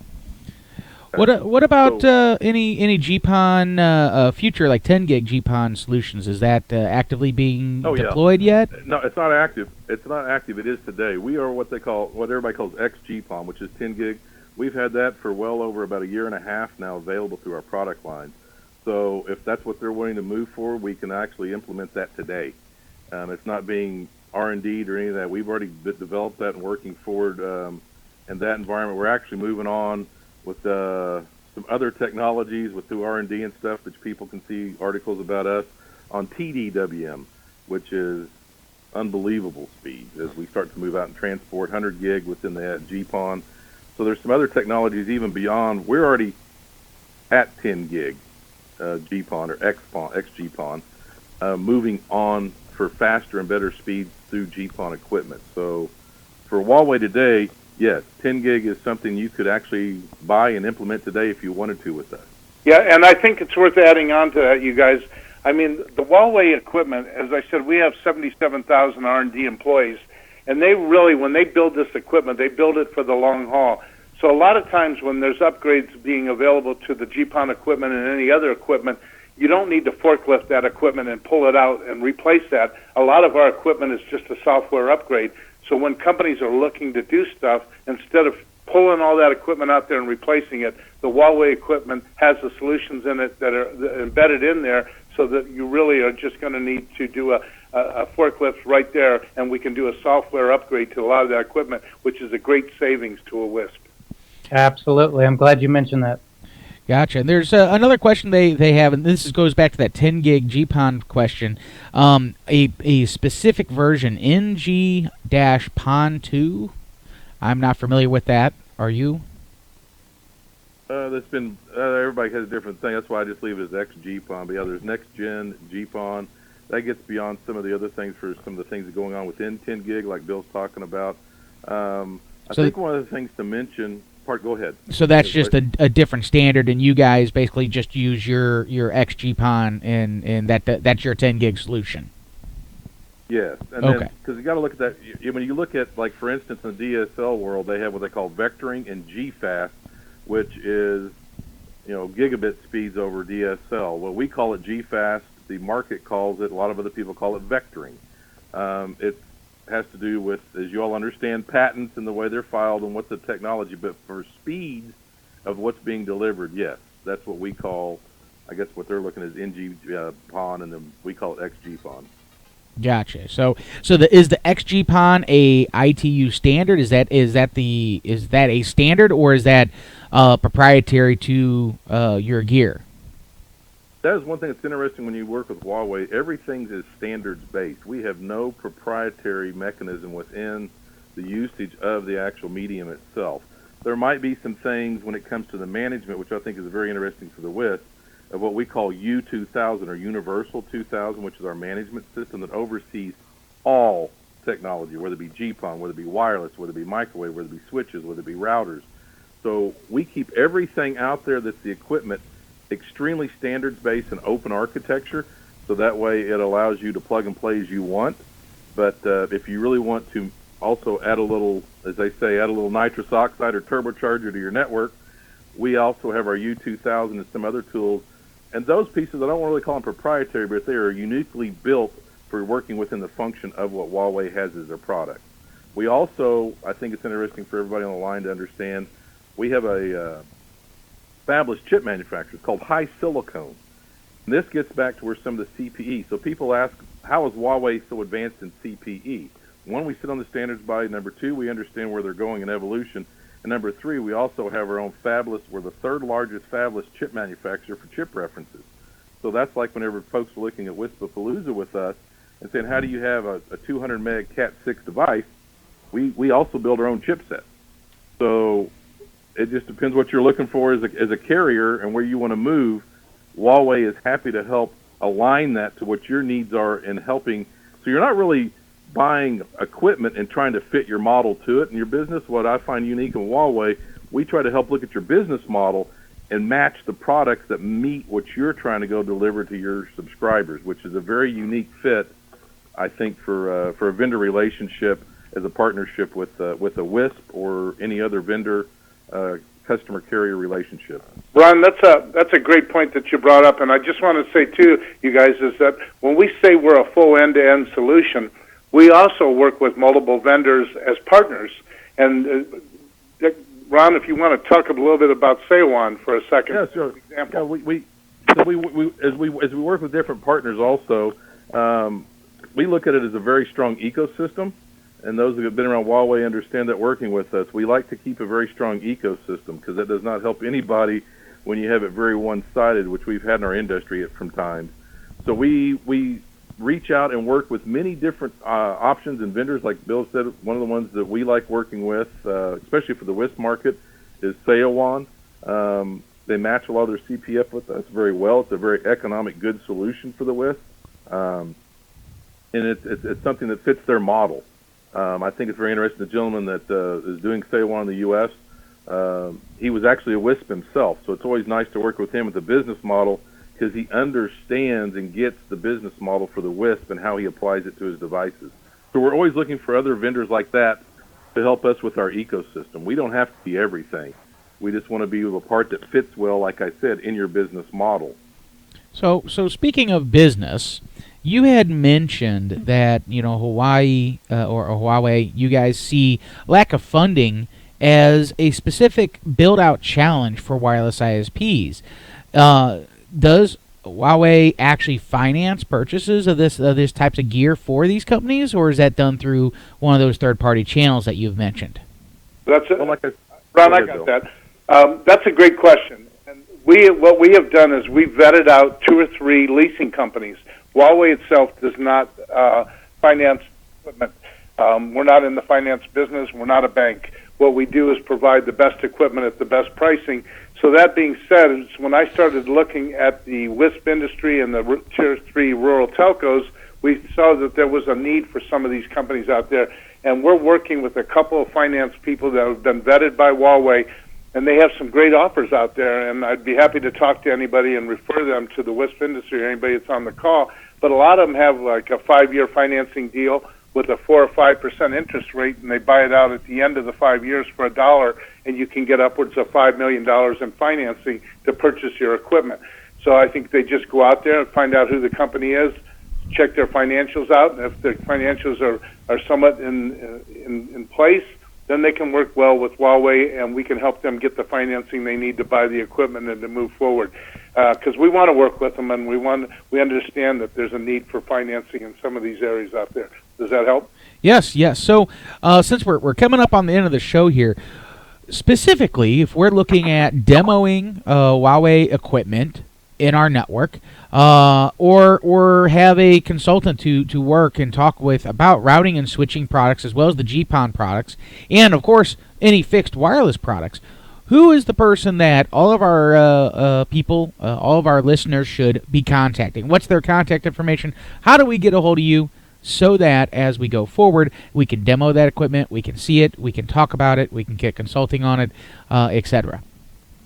What about any GPON future, like 10 gig GPON solutions? Is that actively being deployed yet? No, it's not active. It's not active. It is today. We are what everybody calls XGPON, which is 10 gig. We've had that for well over about a year and a half now, available through our product line. So if that's what they're wanting to move forward, we can actually implement that today. It's not being R&D'd or any of that. We've already developed that and working forward in that environment. We're actually moving on with some other technologies through R&D and stuff that people can see articles about us on TDWM, which is unbelievable speeds as we start to move out and transport 100 gig within the GPON. So there's some other technologies even beyond. We're already at 10 gig GPON or XGPON, moving on for faster and better speeds through GPON equipment. So for Huawei today, yes, 10 gig is something you could actually buy and implement today if you wanted to with us. Yeah, and I think it's worth adding on to that, you guys. I mean, the Huawei equipment, as I said, we have 77,000 R&D employees, and they really, when they build this equipment, they build it for the long haul. So a lot of times when there's upgrades being available to the GPON equipment and any other equipment, you don't need to forklift that equipment and pull it out and replace that. A lot of our equipment is just a software upgrade. So when companies are looking to do stuff, instead of pulling all that equipment out there and replacing it, the Huawei equipment has the solutions in it that are embedded in there so that you really are just going to need to do a forklift right there, and we can do a software upgrade to a lot of that equipment, which is a great savings to a WISP. Absolutely. I'm glad you mentioned that. Gotcha. And there's another question they have, and this goes back to that 10 gig GPON question. A specific version, NG-PON2. I'm not familiar with that. Are you? That's been everybody has a different thing. That's why I just leave it as XGPON. But yeah, there's next gen GPON. That gets beyond some of the other things for some of the things that are going on within 10 gig, like Bill's talking about. I think one of the things to mention. Go ahead. So that's just a different standard, and you guys basically just use your XGPON, and that's your 10 gig solution. Yes, and Okay. then because you got to look at that. When you look at, like, for instance, in the DSL world, they have what they call vectoring and GFast, which is gigabit speeds over DSL. Well, we call it GFast. The market calls it. A lot of other people call it vectoring. It has to do with, as you all understand, patents and the way they're filed and what the technology. But for speed of what's being delivered, yes, that's what we call. I guess what they're looking at is NG-PON, and then we call it XG-PON. Gotcha. So is the XG-PON a ITU standard? Is that a standard, or is that proprietary to your gear? That is one thing that's interesting when you work with Huawei. Everything is standards-based. We have no proprietary mechanism within the usage of the actual medium itself. There might be some things when it comes to the management, which I think is very interesting for the WISP, of what we call U2000 or Universal 2000, which is our management system that oversees all technology, whether it be GPON, whether it be wireless, whether it be microwave, whether it be switches, whether it be routers. So we keep everything out there that's the equipment extremely standards-based and open architecture, so that way it allows you to plug and play as you want. But if you really want to also add a little, as they say, add a little nitrous oxide or turbocharger to your network, we also have our U2000 and some other tools. And those pieces, I don't really call them proprietary, but they are uniquely built for working within the function of what Huawei has as their product. We also, I think it's interesting for everybody on the line to understand, we have a fabless chip manufacturer called High Silicone. And this gets back to where some of the CPE. So people ask, how is Huawei so advanced in CPE? One, we sit on the standards body. Number two, we understand where they're going in evolution. And number three, we also have our own fabless. We're the third largest fabless chip manufacturer for chip references. So that's like whenever folks are looking at Wispapalooza with us and saying, how do you have a 200 meg Cat6 device? We also build our own chipset. So it just depends what you're looking for as a carrier and where you want to move. Huawei is happy to help align that to what your needs are in helping. So you're not really buying equipment and trying to fit your model to it in your business. What I find unique in Huawei, we try to help look at your business model and match the products that meet what you're trying to go deliver to your subscribers, which is a very unique fit, I think, for a vendor relationship as a partnership with a WISP or any other vendor customer carrier relationship. Ron, that's a great point that you brought up, and I just want to say too, you guys, is that when we say we're a full end-to-end solution, we also work with multiple vendors as partners. And Ron, if you want to talk a little bit about Sewan for a second. Yeah, sure. Example. Yeah, as we work with different partners also, we look at it as a very strong ecosystem. And those that have been around Huawei understand that working with us, we like to keep a very strong ecosystem because that does not help anybody when you have it very one-sided, which we've had in our industry from times. So we reach out and work with many different options and vendors. Like Bill said, one of the ones that we like working with, especially for the WISP market, is Sewan. They match a lot of their CPF with us very well. It's a very economic, good solution for the WISP. And it's something that fits their model. I think it's very interesting. The gentleman that is doing Sewan in the U.S., he was actually a WISP himself, so it's always nice to work with him with the business model because he understands and gets the business model for the WISP and how he applies it to his devices. So we're always looking for other vendors like that to help us with our ecosystem. We don't have to be everything. We just want to be a part that fits well, like I said, in your business model. So speaking of business, you had mentioned that Hawaii or Huawei, you guys see lack of funding as a specific build-out challenge for wireless ISPs. Does Huawei actually finance purchases of this types of gear for these companies, or is that done through one of those third-party channels that you've mentioned? That's it. Well, Ron, I got that. That's a great question. And what we have done is we've vetted out 2 or 3 leasing companies. Huawei itself does not finance equipment. We're not in the finance business. We're not a bank. What we do is provide the best equipment at the best pricing. So that being said, when I started looking at the WISP industry and the Tier 3 rural telcos, we saw that there was a need for some of these companies out there. And we're working with a couple of finance people that have been vetted by Huawei, and they have some great offers out there, and I'd be happy to talk to anybody and refer them to the WISP industry or anybody that's on the call. but a lot of them have like a 5-year financing deal with a 4 or 5% interest rate, and they buy it out at the end of the 5 years for $1, and you can get upwards of $5 million in financing to purchase your equipment. So I think they just go out there and find out who the company is, check their financials out, and if their financials are somewhat in place, then they can work well with Huawei, and we can help them get the financing they need to buy the equipment and to move forward. Because we want to work with them, and we understand that there's a need for financing in some of these areas out there. Does that help? Yes. So since we're coming up on the end of the show here, specifically, if we're looking at demoing Huawei equipment in our network, or have a consultant to work and talk with about routing and switching products, as well as the GPON products, and of course any fixed wireless products, who is the person that all of our people, all of our listeners should be contacting? What's their contact information? How do we get a hold of you so that as we go forward, we can demo that equipment, we can see it, we can talk about it, we can get consulting on it, etc.?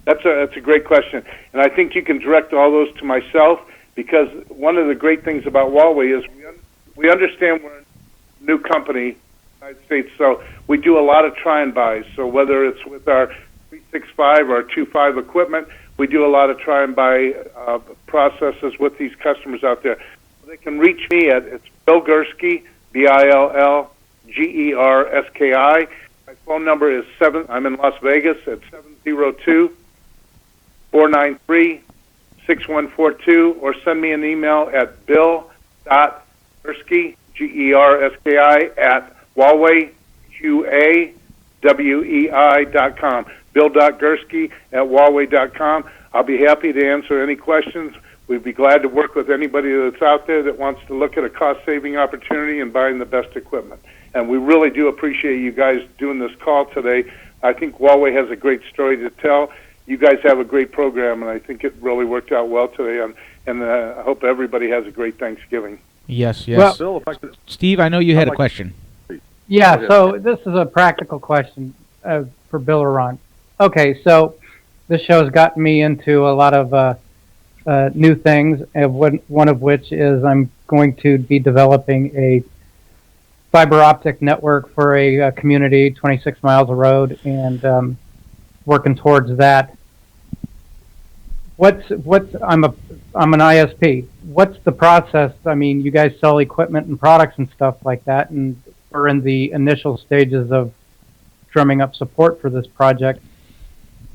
That's a great question, and I think you can direct all those to myself, because one of the great things about Huawei is we understand we're a new company in the United States, so we do a lot of try and buys. So whether it's with our 365 or 25 equipment, we do a lot of try and buy processes with these customers out there. They can reach me it's Bill Gerski, BILLGERSKI. My phone number is I'm in Las Vegas at 702-493-6142, or send me an email at bill.gerski, Gerski, at huawei.com. Bill.Gerski at huawei.com. I'll be happy to answer any questions. We'd be glad to work with anybody that's out there that wants to look at a cost-saving opportunity and buying the best equipment. And we really do appreciate you guys doing this call today. I think Huawei has a great story to tell. You guys have a great program, and I think it really worked out well today. And I hope everybody has a great Thanksgiving. Yes. Well, Bill, if I could, Steve, I know you had a question. Yeah, so this is a practical question for Bill or Ron. Okay, so this show has gotten me into a lot of new things, and one of which is I'm going to be developing a fiber optic network for a community 26 miles of road, and working towards that. I'm an ISP. What's the process? I mean, you guys sell equipment and products and stuff like that, and we're in the initial stages of drumming up support for this project.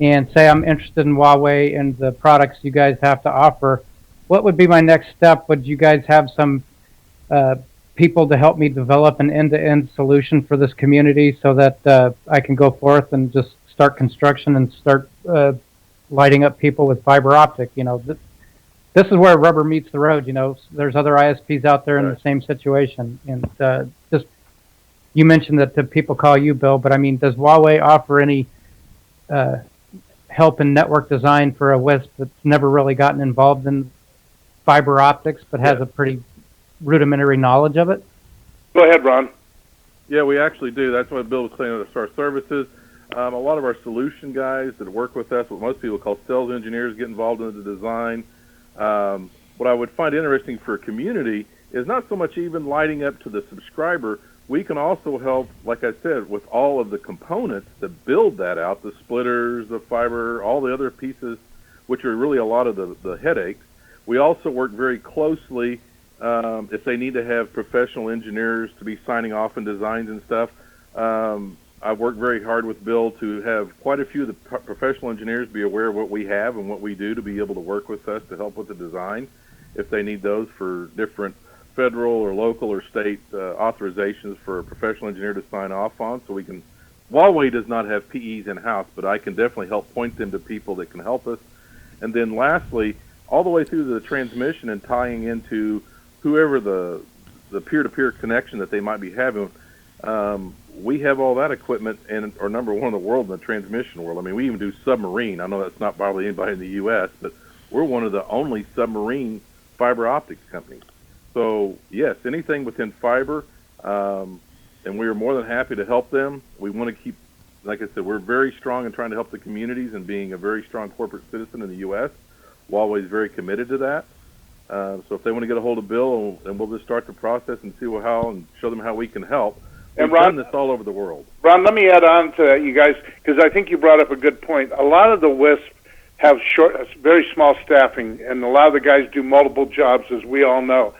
And say I'm interested in Huawei and the products you guys have to offer. What would be my next step? Would you guys have some people to help me develop an end-to-end solution for this community so that I can go forth and just start construction and start lighting up people with fiber optic? You know, this is where rubber meets the road. You know, there's other ISPs out there in the same situation. And just, you mentioned that the people call you, Bill, but I mean, does Huawei offer any help in network design for a WISP that's never really gotten involved in fiber optics but has a pretty rudimentary knowledge of it? Go ahead, Ron. Yeah, we actually do. That's what Bill was saying with our services. A lot of our solution guys that work with us, what most people call sales engineers, get involved in the design. What I would find interesting for a community is not so much even lighting up to the subscriber. We can also help, like I said, with all of the components that build that out, the splitters, the fiber, all the other pieces, which are really a lot of the headaches. We also work very closely if they need to have professional engineers to be signing off on designs and stuff. I've worked very hard with Bill to have quite a few of the professional engineers be aware of what we have and what we do to be able to work with us to help with the design if they need those for different federal or local or state authorizations for a professional engineer to sign off on. So we can, Huawei does not have PEs in-house, but I can definitely help point them to people that can help us. And then lastly, all the way through the transmission and tying into whoever the peer-to-peer connection that they might be having, we have all that equipment and are number one in the world in the transmission world. I mean, we even do submarine. I know that's not probably anybody in the U.S., but we're one of the only submarine fiber optics companies. So, yes, anything within fiber, and we are more than happy to help them. We want to keep, like I said, we're very strong in trying to help the communities and being a very strong corporate citizen in the U.S. Huawei is very committed to that. So if they want to get a hold of Bill, and we'll just start the process and see and show them how we can help. And We've Ron, done this all over the world. Ron, let me add on to that, you guys, because I think you brought up a good point. A lot of the WISP have very small staffing, and a lot of the guys do multiple jobs, as we all know.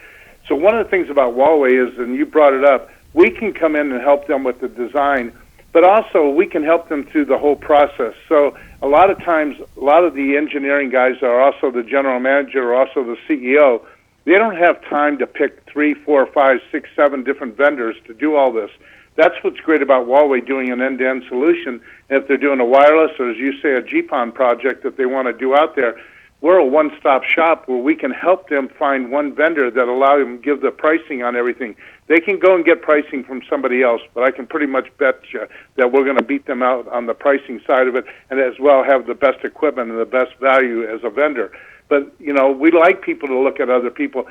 So one of the things about Huawei is, and you brought it up, we can come in and help them with the design, but also we can help them through the whole process. So a lot of times, a lot of the engineering guys are also the general manager or also the CEO. They don't have time to pick 3, 4, 5, 6, 7 different vendors to do all this. That's what's great about Huawei doing an end-to-end solution. And if they're doing a wireless or, as you say, a GPON project that they want to do out there, we're a one-stop shop where we can help them find one vendor that allow them to give the pricing on everything. They can go and get pricing from somebody else, but I can pretty much bet you that we're going to beat them out on the pricing side of it, and as well have the best equipment and the best value as a vendor. But, you know, we like people to look at other people.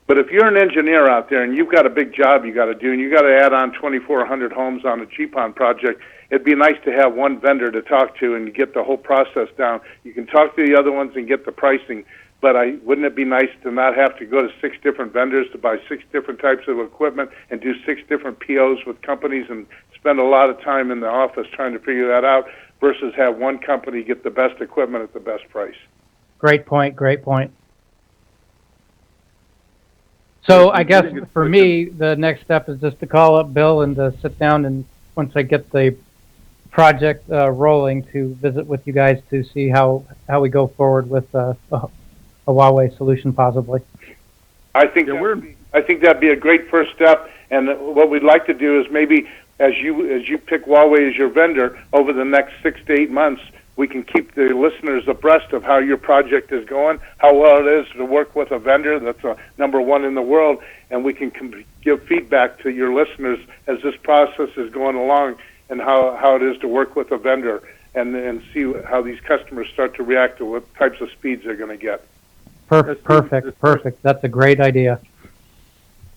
But if you're an engineer out there and you've got a big job you got to do, and you got to add on 2,400 homes on a GPON project, it'd be nice to have one vendor to talk to and get the whole process down. You can talk to the other ones and get the pricing, but wouldn't it be nice to not have to go to 6 different vendors to buy 6 different types of equipment and do 6 different POs with companies and spend a lot of time in the office trying to figure that out versus have one company get the best equipment at the best price? Great point. Great point. So I guess for me, the next step is just to call up Bill and to sit down, and once I get the project rolling, to visit with you guys to see how we go forward with a Huawei solution possibly. I think that'd be a great first step. And what we'd like to do is maybe as you pick Huawei as your vendor over the next 6 to 8 months, we can keep the listeners abreast of how your project is going, how well it is to work with a vendor that's a #1 in the world, and we can give feedback to your listeners as this process is going along and how it is to work with a vendor and see how these customers start to react to what types of speeds they're going to get. Perfect. That's a great idea.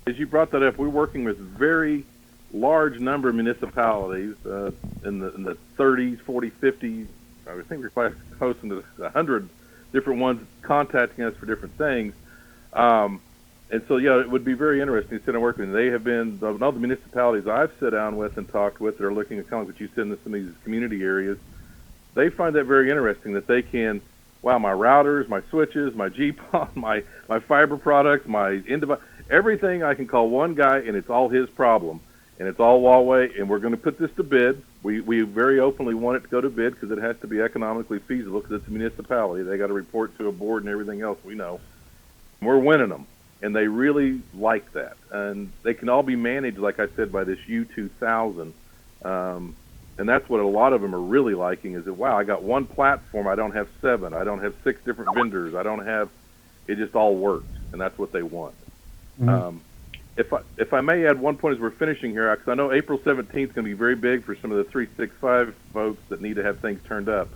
As you brought that up, we're working with very large number of municipalities in the 30s, 40s, 50s. I think we're quite close to 100 different ones contacting us for different things. And so, yeah, it would be very interesting to sit and work with them. They have been, all the municipalities I've sat down with and talked with that are looking at kind of what you said in some of these community areas, they find that very interesting that they can, wow, my routers, my switches, my GPON, my fiber products, my everything I can call one guy, and it's all his problem. And it's all Huawei, and we're going to put this to bid. We very openly want it to go to bid because it has to be economically feasible because it's a municipality. They got to report to a board and everything else we know. And we're winning them, and they really like that. And they can all be managed, like I said, by this U2000. And that's what a lot of them are really liking is that, wow, I got one platform. I don't have 7. I don't have 6 different vendors. I don't have – it just all works, and that's what they want. Mm-hmm. If I may add one point as we're finishing here, because I know April 17th is going to be very big for some of the 365 folks that need to have things turned up.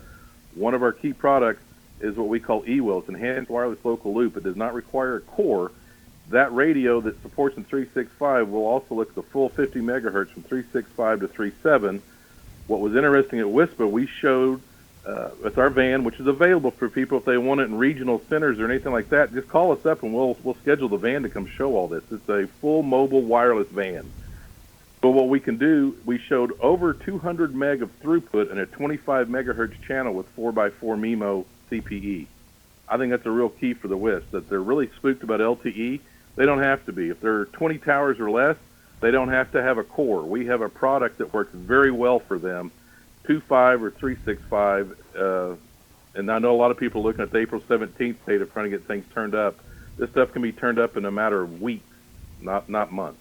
One of our key products is what we call EWIL. It's Enhanced Wireless Local Loop. It does not require a core. That radio that supports in 365 will also look at the full 50 megahertz from 365 to 37. What was interesting at WISPA, we showed with our van, which is available for people if they want it in regional centers or anything like that. Just call us up and we'll schedule the van to come show all this. It's a full mobile wireless van. But what we can do, we showed over 200 meg of throughput in a 25 megahertz channel with 4x4 MIMO CPE. I think that's a real key for the WISP, that they're really spooked about LTE. They don't have to be. If there are 20 towers or less, they don't have to have a core. We have a product that works very well for them. 2.5 or 3.65, and I know a lot of people are looking at the April 17th date of trying to get things turned up. This stuff can be turned up in a matter of weeks, not months.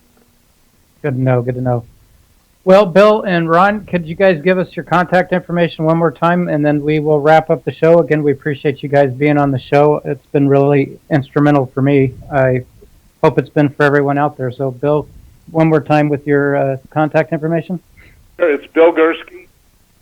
Good to know. Well, Bill and Ron, could you guys give us your contact information one more time, and then we will wrap up the show. Again, we appreciate you guys being on the show. It's been really instrumental for me. I hope it's been for everyone out there. So, Bill, one more time with your contact information. Sure, it's Bill Gerski.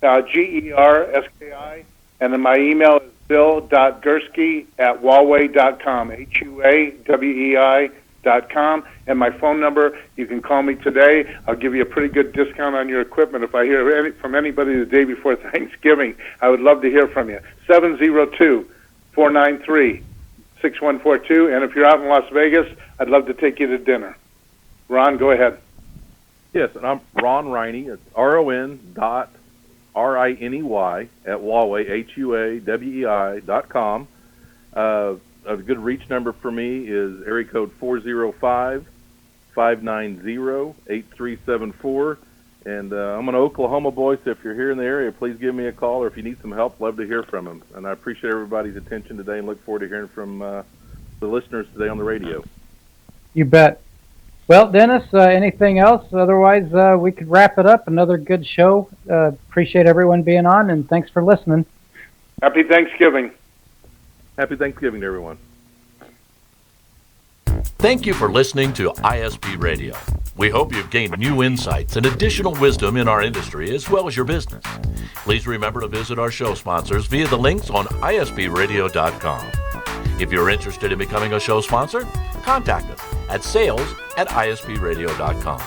Gerski, and then my email is bill.gerski@huawei.com, HUAWEI.com, and my phone number, you can call me today. I'll give you a pretty good discount on your equipment. If I hear from anybody the day before Thanksgiving, I would love to hear from you. 702-493-57 6142. And if you're out in Las Vegas, I'd love to take you to dinner. Ron, go ahead. Yes, and I'm Ron Riney. It's RON.RINEY at Huawei, HUAWEI.com. A good reach number for me is area code 405-590-8374. And I'm an Oklahoma boy, so if you're here in the area, please give me a call, or if you need some help, love to hear from them. And I appreciate everybody's attention today and look forward to hearing from the listeners today on the radio. You bet. Well, Dennis, anything else? Otherwise, we could wrap it up. Another good show. Appreciate everyone being on, and thanks for listening. Happy Thanksgiving. Happy Thanksgiving to everyone. Thank you for listening to ISP Radio. We hope you've gained new insights and additional wisdom in our industry as well as your business. Please remember to visit our show sponsors via the links on ispradio.com. If you're interested in becoming a show sponsor, contact us at sales@ispradio.com.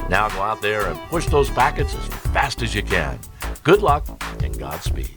Now go out there and push those packets as fast as you can. Good luck and Godspeed.